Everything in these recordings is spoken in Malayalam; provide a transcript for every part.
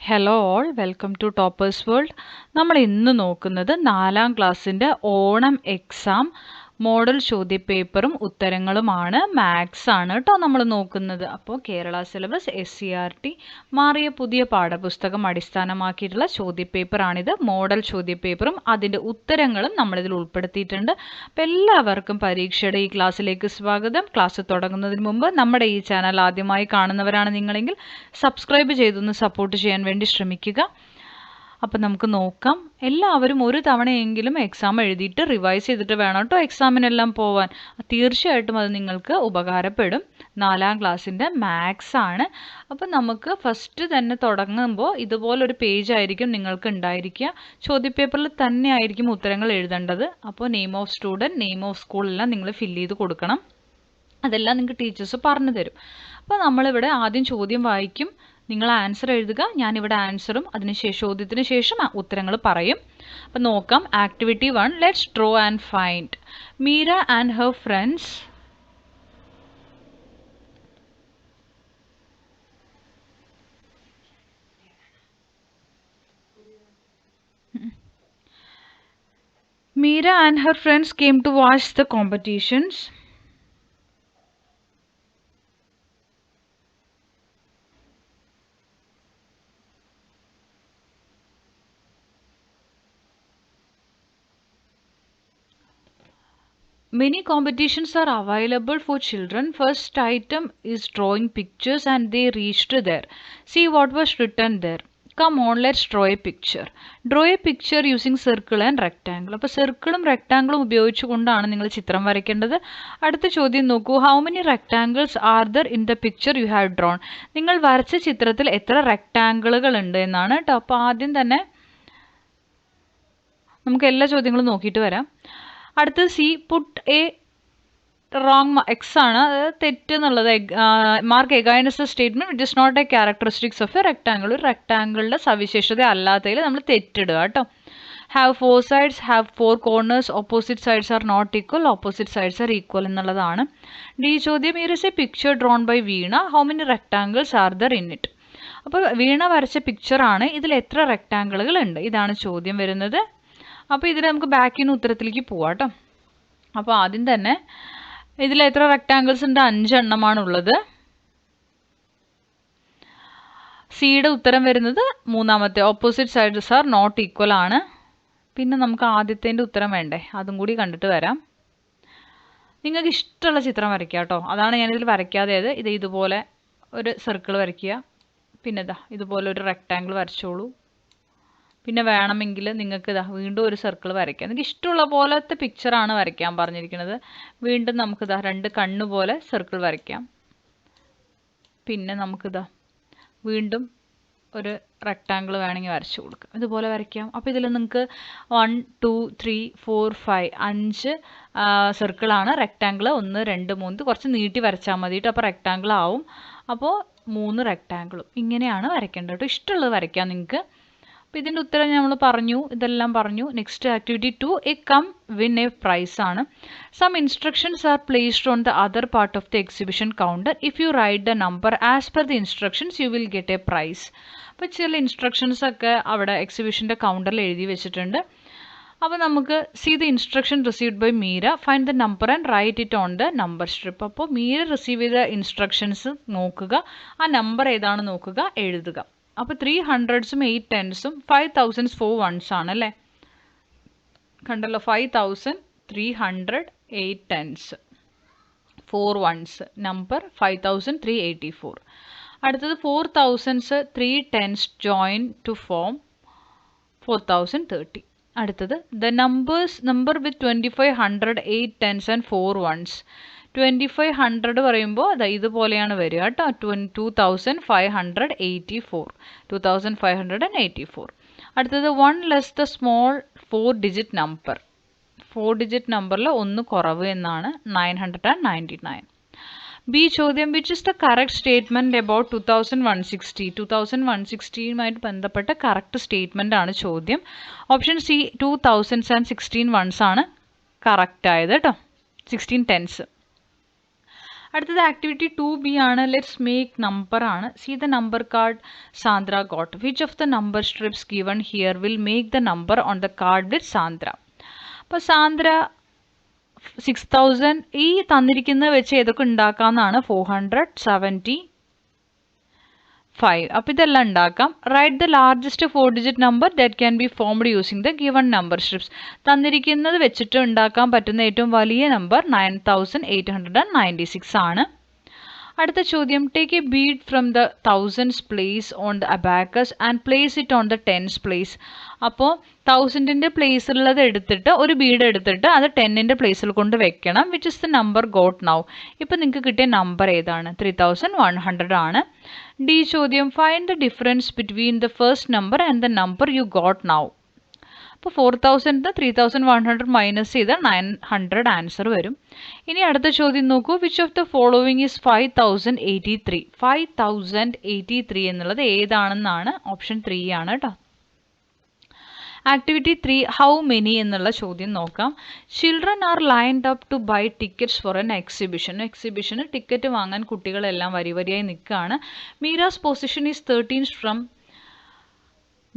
Hello all welcome to toppers world. നമ്മൾ ഇന്ന് നോക്കുന്നത് 4ാം ക്ലാസ്സിൻ്റെ ഓണം എക്സാം മോഡൽ ചോദ്യപേപ്പറും ഉത്തരങ്ങളുമാണ്. മാത്സ് ആണ് കേട്ടോ നമ്മൾ നോക്കുന്നത്. അപ്പോൾ കേരള സിലബസ് SCERT മാറിയ പുതിയ പാഠപുസ്തകം അടിസ്ഥാനമാക്കിയിട്ടുള്ള ചോദ്യപേപ്പറാണിത്. മോഡൽ ചോദ്യപേപ്പറും അതിൻ്റെ ഉത്തരങ്ങളും നമ്മളിതിൽ ഉൾപ്പെടുത്തിയിട്ടുണ്ട്. അപ്പോൾ എല്ലാവർക്കും പരീക്ഷയുടെ ഈ ക്ലാസ്സിലേക്ക് സ്വാഗതം. ക്ലാസ് തുടങ്ങുന്നതിന് മുമ്പ് നമ്മുടെ ഈ ചാനൽ ആദ്യമായി കാണുന്നവരാണ് നിങ്ങളെങ്കിൽ സബ്സ്ക്രൈബ് ചെയ്തൊന്ന് സപ്പോർട്ട് ചെയ്യാൻ വേണ്ടി ശ്രമിക്കുക. അപ്പം നമുക്ക് നോക്കാം. എല്ലാവരും ഒരു തവണയെങ്കിലും എക്സാം എഴുതിയിട്ട് റിവൈസ് ചെയ്തിട്ട് വേണം കേട്ടോ എക്സാമിനെല്ലാം പോവാൻ. തീർച്ചയായിട്ടും അത് നിങ്ങൾക്ക് ഉപകാരപ്പെടും. 4ാം ക്ലാസ്സിൻ്റെ മാത്സ് ആണ്. അപ്പം നമുക്ക് ഫസ്റ്റ് തന്നെ തുടങ്ങുമ്പോൾ ഇതുപോലൊരു പേജ് ആയിരിക്കും നിങ്ങൾക്ക് ഉണ്ടായിരിക്കുക. ചോദ്യപേപ്പറിൽ തന്നെ ആയിരിക്കും ഉത്തരങ്ങൾ എഴുതേണ്ടത്. അപ്പോൾ name of student, name of school എല്ലാം നിങ്ങൾ ഫില്ല് ചെയ്ത് കൊടുക്കണം. അതെല്ലാം നിങ്ങൾക്ക് ടീച്ചേഴ്സ് പറഞ്ഞു തരും. അപ്പോൾ നമ്മളിവിടെ ആദ്യം ചോദ്യം വായിക്കും, നിങ്ങൾ ആൻസർ എഴുതുക. ഞാനിവിടെ ആൻസറും ചോദ്യത്തിന് ശേഷം ഉത്തരങ്ങൾ പറയും. അപ്പം നോക്കാം. Activity 1, let's draw and find. Meera and her friends came to watch the competitions. Many competitions are available for children. First item is drawing pictures and they reached there. See what was written there. Come on, let's draw a picture. Draw a picture using circle and rectangle. അപ്പോൾ സർക്കിളും റെക്ടാങ്കിളും ഉപയോഗിച്ചുകൊണ്ടാണ് നിങ്ങൾ ചിത്രം വരയ്ക്കേണ്ടത്. അടുത്ത ചോദ്യം നോക്കൂ. How many rectangles are there in the picture you have drone. നിങ്ങൾ വരച്ച ചിത്രത്തിൽ എത്ര റെക്ടാങ്കിളുകൾ ഉണ്ട് എന്നാണ് കേട്ടോ. അപ്പോൾ ആദ്യം തന്നെ നമുക്ക് എല്ലാ ചോദ്യങ്ങളും നോക്കിയിട്ട് വരാം. അടുത്തത് C, put a wrong X ആണ്, അതായത് തെറ്റ് എന്നുള്ളത്. Mark against the statement which is not a characteristics of a rectangle. ഒരു റെക്ടാങ്കിളിൻ്റെ സവിശേഷത അല്ലാത്തതിൽ നമ്മൾ തെറ്റിടുക കേട്ടോ. Have 4 sides, have 4 corners, opposite sides are not equal, opposite sides are equal എന്നുള്ളതാണ്. ഡി ചോദ്യം, here is a picture drawn by Veena, how many rectangles are there in it. അപ്പോൾ വീണ വരച്ച പിക്ചറാണ്, ഇതിൽ എത്ര റെക്ടാങ്കിളുകൾ ഉണ്ട്, ഇതാണ് ചോദ്യം വരുന്നത്. അപ്പോൾ ഇതിൽ നമുക്ക് ബാക്കിൽ നിന്ന് ഉത്തരത്തിലേക്ക് പോവാം കേട്ടോ. അപ്പോൾ ആദ്യം തന്നെ ഇതിൽ എത്ര റെക്ടാങ്കിൾസ് ഉണ്ട്? 5 എണ്ണമാണുള്ളത്. സിയുടെ ഉത്തരം വരുന്നത് മൂന്നാമത്തെ, opposite sides are not equal ആണ്. പിന്നെ നമുക്ക് ആദ്യത്തേൻ്റെ ഉത്തരം വേണ്ടേ, അതും കൂടി കണ്ടിട്ട് വരാം. നിങ്ങൾക്ക് ഇഷ്ടമുള്ള ചിത്രം വരയ്ക്കുക കേട്ടോ. അതാണ് ഞാനിതിൽ വരയ്ക്കാതെയത്. ഇതുപോലെ ഒരു സർക്കിൾ വരയ്ക്കുക. പിന്നെ ഇതുപോലെ ഒരു റെക്ടാങ്കിൾ വരച്ചോളൂ. പിന്നെ വേണമെങ്കിൽ നിങ്ങൾക്ക് വീണ്ടും ഒരു സർക്കിൾ വരയ്ക്കാം. നിങ്ങൾക്ക് ഇഷ്ടമുള്ള പോലത്തെ പിക്ചറാണ് വരയ്ക്കാൻ പറഞ്ഞിരിക്കുന്നത്. വീണ്ടും നമുക്ക് 2 കണ്ണ് പോലെ സർക്കിൾ വരയ്ക്കാം. പിന്നെ നമുക്ക് വീണ്ടും ഒരു റെക്ടാങ്കിൾ വേണമെങ്കിൽ വരച്ചു കൊടുക്കാം. ഇതുപോലെ വരയ്ക്കാം. അപ്പോൾ ഇതിൽ നിങ്ങൾക്ക് 1 2 3 4 5 5 സർക്കിളാണ്. റെക്ടാങ്കിൾ 1 2 3 കുറച്ച് നീട്ടി വരച്ചാൽ മതി കേട്ടോ. അപ്പോൾ റെക്ടാങ്കിൾ ആവും. അപ്പോൾ 3 റെക്ടാങ്കിളും ഇങ്ങനെയാണ് വരയ്ക്കേണ്ടത് കേട്ടോ. ഇഷ്ടമുള്ളത് വരയ്ക്കാം നിങ്ങൾക്ക്. അപ്പോൾ ഇതിൻ്റെ ഉത്തരം നമ്മൾ പറഞ്ഞു, ഇതെല്ലാം പറഞ്ഞു. Next activity 2, A come win A price ആണ്. Some instructions are placed on the other part of the exhibition counter. If you write the number as per the instructions you will get A price. അപ്പോൾ ചില ഇൻസ്ട്രക്ഷൻസ് ഒക്കെ അവിടെ എക്സിബിഷൻ്റെ കൗണ്ടറിൽ എഴുതി വെച്ചിട്ടുണ്ട്. അപ്പോൾ നമുക്ക് C the instruction received by Meera, find the number and write it on the number strip. അപ്പോൾ മീര റിസീവ് ചെയ്ത ഇൻസ്ട്രക്ഷൻസ് നോക്കുക, ആ നമ്പർ ഏതാണെന്ന് നോക്കുക, എഴുതുക. അപ്പോൾ 300s 8 10s 5000s 4 1s ആണ് അല്ലേ. കണ്ടല്ലോ, 5300 8 10s 4 1s, നമ്പർ 5384. അടുത്തത് 4000s 3 10s join to form 4030. അടുത്തത് the number with 2500 8 10s and 4 1s. 2500 പറയുമ്പോൾ ഇതുപോലെയാണ് വരിക കേട്ടോ. 2584. അടുത്തത് 1 less the small 4 digit number. 4 digit നമ്പറിൽ 1 കുറവ് എന്നാണ്. 999. ബി ചോദ്യം, which is the correct statement about 2160. 2160യുമായിട്ട് ബന്ധപ്പെട്ട കറക്റ്റ് സ്റ്റേറ്റ്മെൻ്റ് ആണ് ചോദ്യം. Option C 2000s and 16 ones ആണ് കറക്റ്റ് ആയത് കേട്ടോ. 16 10s. അടുത്തത് ആക്ടിവിറ്റി 2B ആണ്. ലെറ്റ്സ് മേക്ക് നമ്പർ ആണ്. See the number card Sandra got. Which of the number strips given here will make the number on the card വിത്ത് സാന്ദ്ര. അപ്പോൾ സാന്ദ്ര 6000 ഈ തന്നിരിക്കുന്നത് വെച്ച് ഏതൊക്കെ ഉണ്ടാക്കാമെന്നാണ്. 475. അപ്പോൾ ഇതെല്ലാം ഉണ്ടാക്കാം. Write the largest 4-digit number that can be formed using the given number strips. തന്നിരിക്കുന്നത് വെച്ചിട്ട് ഉണ്ടാക്കാൻ പറ്റുന്ന ഏറ്റവും വലിയ നമ്പർ 9896 ആണ്. അടുത്ത ചോദ്യം, take a bead from the 1000s place on the abacus and place it on the 10s place. അപ്പോൾ 1000ൻ്റെ പ്ലേസിലുള്ളത് എടുത്തിട്ട് ഒരു ബീഡ് എടുത്തിട്ട് അത് 10ൻ്റെ പ്ലേസിൽ കൊണ്ട് വെക്കണം. Which is the number got now. ഇപ്പോൾ നിങ്ങൾക്ക് കിട്ടിയ നമ്പർ ഏതാണ്? 3100 ആണ്. ഡി ചോദ്യം, find the difference between the first number and the number you got now. അപ്പോൾ 4000 3100 മൈനസ് ചെയ്താൽ 900 ആൻസർ വരും. ഇനി അടുത്ത ചോദ്യം നോക്കൂ. Which of the following is 5083. 5083 എന്നുള്ളത് ഏതാണെന്നാണ്. ഓപ്ഷൻ 3 ആണ് കേട്ടോ. ആക്ടിവിറ്റി 3 ഹൗ മെനി എന്നുള്ള ചോദ്യം നോക്കാം. Children are lined up to by tickets four N exhibition ticket വാങ്ങാൻ കുട്ടികളെല്ലാം വരിയായി നിൽക്കുകയാണ്. Meera's position is 13 from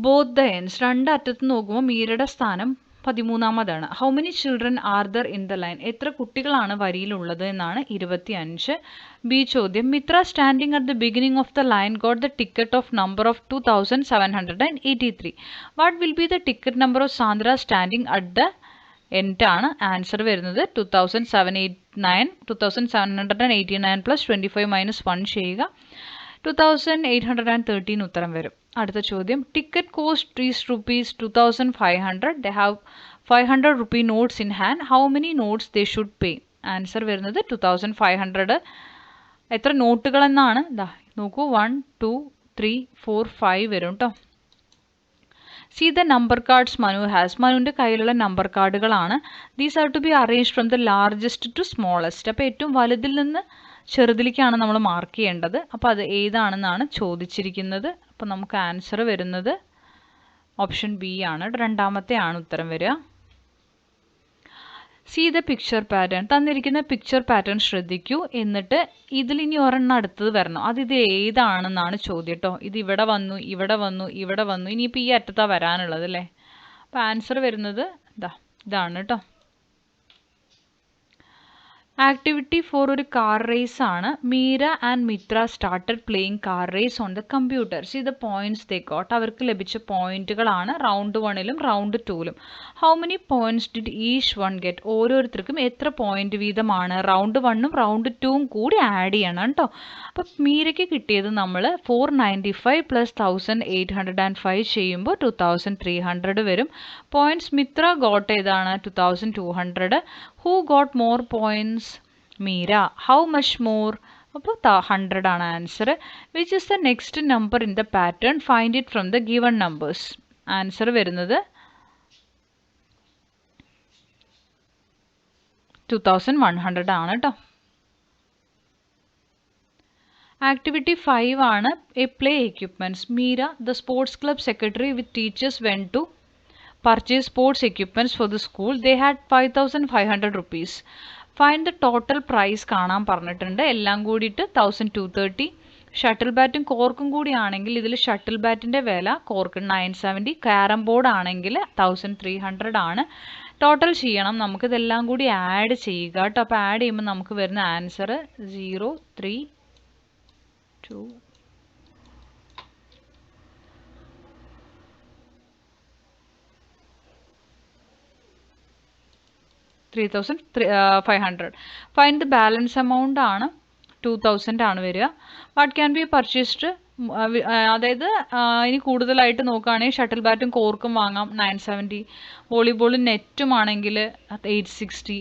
both the ends. രണ്ട് അറ്റത്ത് നോക്കുമ്പോൾ മീരയുടെ സ്ഥാനം 13ാമതാണ്. How many children are there in the line. എത്ര കുട്ടികളാണ് വരിയിലുള്ളത് എന്നാണ്. 25. ബി ചോദ്യം, Mitra standing at the beginning of the line got the ticket of number of 2783. What will be the ticket number of Sandra standing at the end ആണ്. ആൻസർ വരുന്നത് 2789 പ്ലസ് 25 മൈനസ് 1 ചെയ്യുക. 2813 ഉത്തരം വരും. അടുത്ത ചോദ്യം, ticket cost is ₹2500. They have 500 rupee notes in hand. How many notes they should pay. Answer വരുന്നത് 2500. എത്ര നോട്ടുകൾ എന്നാണ്. നോക്കൂ, 1 2 3 4 5 വരും കേട്ടോ. See the number cards Manu has. മനുവിൻ്റെ കയ്യിലുള്ള number കാർഡുകളാണ്. These are to B arrange from the largest to smallest. അപ്പോൾ ഏറ്റവും വലുതിൽ നിന്ന് ചെറുതിലേക്കാണ് നമ്മൾ മാർക്ക് ചെയ്യേണ്ടത്. അപ്പോൾ അത് ഏതാണെന്നാണ് ചോദിച്ചിരിക്കുന്നത്. അപ്പോൾ നമുക്ക് ആൻസർ വരുന്നത് ഓപ്ഷൻ ബി ആണ്. രണ്ടാമത്തെ ആണ് ഉത്തരം വരിക. See the picture pattern. തന്നിരിക്കുന്ന പിക്ചർ പാറ്റേൺ ശ്രദ്ധിക്കൂ. എന്നിട്ട് ഇതിലിനി ഒരെണ്ണം അടുത്തത് വരണം. ഇത് ഏതാണെന്നാണ് ചോദ്യം കേട്ടോ. ഇത് ഇവിടെ വന്നു, ഇവിടെ വന്നു, ഇവിടെ വന്നു. ഇനിയിപ്പോൾ ഈ അറ്റത്താണ് വരാനുള്ളത് അല്ലേ. അപ്പോൾ ആൻസർ വരുന്നത് ഇതാണ് കേട്ടോ. ആക്ടിവിറ്റി 4 ഒരു കാർ റേസ് ആണ്. Meera and Mitra started playing car race on the computer. See the points they got. അവർക്ക് ലഭിച്ച പോയിന്റുകളാണ് round 1ലും round 2ലും. How many points did each one get. ഓരോരുത്തർക്കും എത്ര പോയിന്റ് വീതമാണ്. റൗണ്ട് 1ഉം റൗണ്ട് 2ഉം കൂടി ആഡ് ചെയ്യണം കേട്ടോ. അപ്പം മീരയ്ക്ക് കിട്ടിയത് നമ്മൾ 495 പ്ലസ് 1805 ചെയ്യുമ്പോൾ 2300 വരും. പോയിന്റ്സ് മിത്ര ഗോട്ട് ഏതാണ്? 2200. Who got more points? Meera. How much more? അപ്പോൾ 100 ആണ് answer. Which is the next number in the pattern? Find it from the given numbers. Answer വരുന്നത് 2100 ആണ് കേട്ടോ. ആക്ടിവിറ്റി 5 ആണ്. A play equipments. Meera the sports club secretary with teachers went to purchase sports equipments for the school. They had 5500 rupees. Find the total price കാണാൻ പറഞ്ഞിട്ടുണ്ട്. എല്ലാം കൂടിയിട്ട് 1230. ഷട്ടിൽ ബാറ്റും കോർക്കും കൂടി ആണെങ്കിൽ ഇതിൽ ഷട്ടിൽ ബാറ്റിൻ്റെ വില കോർക്ക് 970. ക്യാരം ബോർഡ് ആണെങ്കിൽ 1300 ആണ്. ടോട്ടൽ ചെയ്യണം. നമുക്കിതെല്ലാം കൂടി ആഡ് ചെയ്യുക കേട്ടോ. അപ്പോൾ ആഡ് ചെയ്യുമ്പോൾ നമുക്ക് വരുന്ന answer 032 3500. Find the balance amount ആണ് 2000 ആണ് വരിക. What can be purchased. അതായത് ഇനി കൂടുതലായിട്ട് നോക്കുകയാണെങ്കിൽ ഷട്ടിൽ ബാറ്റും കോർക്കും വാങ്ങാം 970. വോളിബോളും നെറ്റും ആണെങ്കിൽ 860.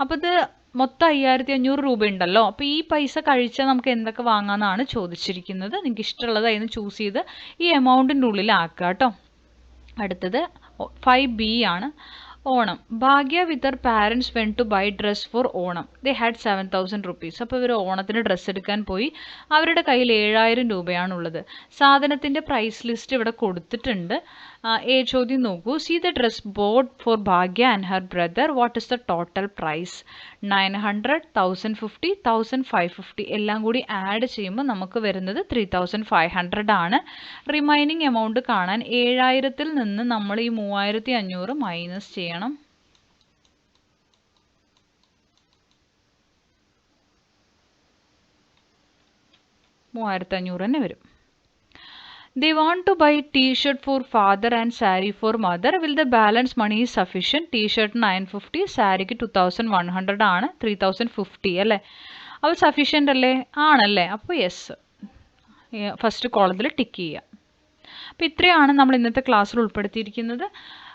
അപ്പോൾ ഇത് മൊത്തം 5500 രൂപ ഉണ്ടല്ലോ. അപ്പോൾ ഈ പൈസ കഴിച്ചാൽ നമുക്ക് എന്തൊക്കെ വാങ്ങാമെന്നാണ് ചോദിച്ചിരിക്കുന്നത്. നിങ്ങൾക്ക് ഇഷ്ടമുള്ളത് അതിന് ചൂസ് ചെയ്ത് ഈ എമൗണ്ടിൻ്റെ ഉള്ളിൽ ആക്കുക കേട്ടോ. അടുത്തത് 5B ആണ്. ഓണം. ഭാഗ്യ വിത്ത് Har parents when to by dress for Onam. They had 7,000 rupees. അപ്പോൾ ഇവർ ഓണത്തിന് ഡ്രസ്സ് എടുക്കാൻ പോയി. അവരുടെ കയ്യിൽ 7,000 രൂപയാണുള്ളത്. സാധനത്തിൻ്റെ പ്രൈസ് ലിസ്റ്റ് ഇവിടെ കൊടുത്തിട്ടുണ്ട്. ചോദ്യം നോക്കൂ. See the dress boat four Bhagya and her brother. What is the total price? 900, 1,050, 1,550 എല്ലാം കൂടി ആഡ് ചെയ്യുമ്പോൾ നമുക്ക് വരുന്നത് 3,500 ആണ്. റിമൈനിങ് എമൗണ്ട് കാണാൻ 7,000-ൽ നിന്ന് നമ്മൾ ഈ 3,500 മൈനസ് ചെയ്യണം. $3,500 തന്നെ വരും. They want to buy t-shirt for father and saree for mother. Will the balance money is sufficient? T-shirt 950, സാരിക്ക് 2,100 ആണ്, 3,050 അല്ലേ? അപ്പോൾ സഫീഷ്യൻ്റ് അല്ലേ? ആണല്ലേ? അപ്പോൾ യെസ്, ഫസ്റ്റ് കോളത്തിൽ ടിക്ക് ചെയ്യുക. അപ്പോൾ ഇത്രയാണ് നമ്മൾ ഇന്നത്തെ ക്ലാസ്സിൽ ഉൾപ്പെടുത്തിയിരിക്കുന്നത്.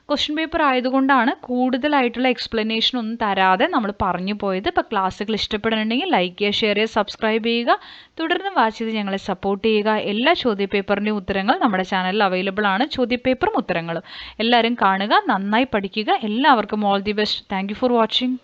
ക്വസ്റ്റ്യൻ പേപ്പർ ആയതുകൊണ്ടാണ് കൂടുതലായിട്ടുള്ള എക്സ്പ്ലനേഷൻ ഒന്നും തരാതെ നമ്മൾ പറഞ്ഞു പോയത്. ഇപ്പോൾ ക്ലാസ്സുകൾ ഇഷ്ടപ്പെടുന്നുണ്ടെങ്കിൽ ലൈക്ക് ചെയ്യുക, ഷെയർ ചെയ്യുക, സബ്സ്ക്രൈബ് ചെയ്യുക. തുടർന്ന് വാച്ച് ചെയ്ത് ഞങ്ങളെ സപ്പോർട്ട് ചെയ്യുക. എല്ലാ ചോദ്യപേപ്പറിൻ്റെയും ഉത്തരങ്ങൾ നമ്മുടെ ചാനലിൽ അവൈലബിൾ ആണ്. ചോദ്യപേപ്പറും ഉത്തരങ്ങളും എല്ലാവരും കാണുക, നന്നായി പഠിക്കുക. എല്ലാവർക്കും all the best. Thank you for watching.